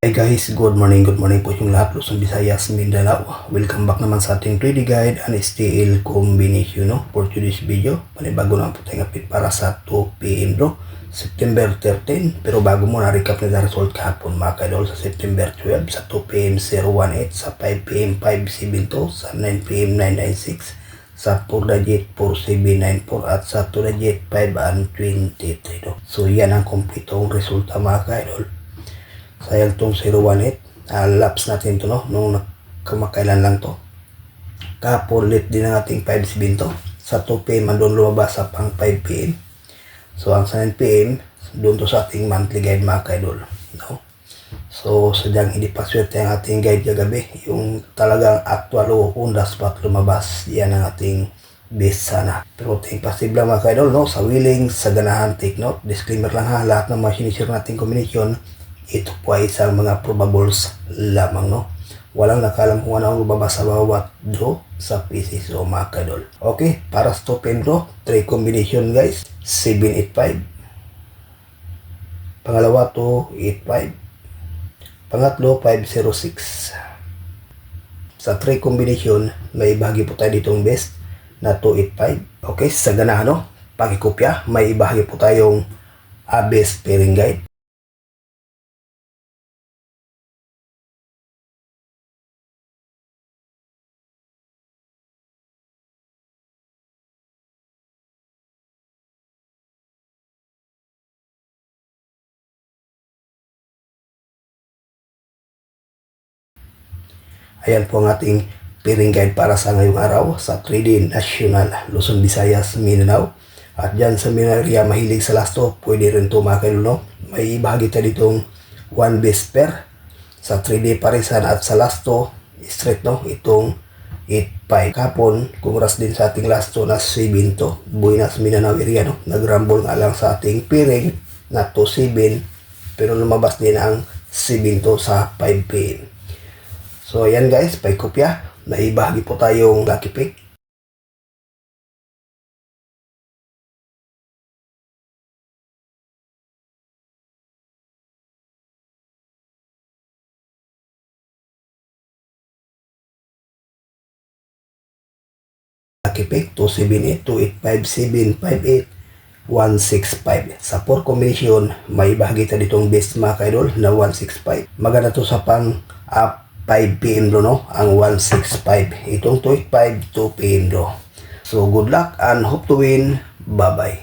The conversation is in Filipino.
Hey guys, good morning po yung lahat, Luzon, Visayas, Mindanao. Welcome back naman sa ating 3D guide and STL combination, no? For today's video, panibago naman po tayong update para sa 2 PM bro, September 13. Pero bago mo na-recap na result kahapon mga kaidol, sa September 12, sa 2 PM 018, sa 5 PM 572, sa 9 PM 996, sa 4 digit 4794 at sa 2 digit 523, no? So yan ang kompletong resulta mga kaidol. Sayang tong 018, laps natin to, no, nung kamakailan lang to. Kahapon ulit din ang ating 5-7 to. Sa 2 PM andun lumabas sa pang 5 PM. So ang sa 9 PM doon to sa ating monthly guide mga kaidol, no? So sadyang hindi pa swerte ang ating guide kagabi, yung talagang actual o on the spot lumabas, yan ang ating best sana. Pero ting posible mga kaidol, no, sa willing, sa ganahan, take note. Disclaimer lang ha, lahat ng mga sinishare nating combination, ito po ay isang mga probables lamang, no? Walang nakalam kung ano ang lumabas sa bawat draw sa PC. So mga kaidol, okay, para sa top end draw, 3 combination guys, 785, pangalawa 285, pangatlo 506. Sa 3 combination may ibahagi po tayo ditong best na 285. Okay, sa ganahan, no, pakikopya, may ibahagi po tayong best pairing guide. Ayan po ang ating pairing guide para sa ngayong araw sa 3D National, Luzon, Visayas, Mindanao. At dyan sa Minaria mahilig sa lasto, pwede rin ito mga kaidol, no? May bahagi tayo ditong 1 best pair sa 3D parisan at sa lasto straight, no? Itong 8-5. Kapon, kumuras din sa ating lasto na 7 to. Buenas, Mindanao area, no? Nagrambol nga lang sa ating pairing na 2-7, pero lumabas din ang 7 to sa 5 PM. So ayan guys, paikopya, naibahagi po tayong lucky pick. Lucky pick 278, 285, 758, 165. Sa 4 combination, may bahagi tayo ditong best mga kaidol na 165. Maganda to sa pang 5 PM do, no, ang 165. Itong 285 2 PM do. So good luck and hope to win. Bye bye.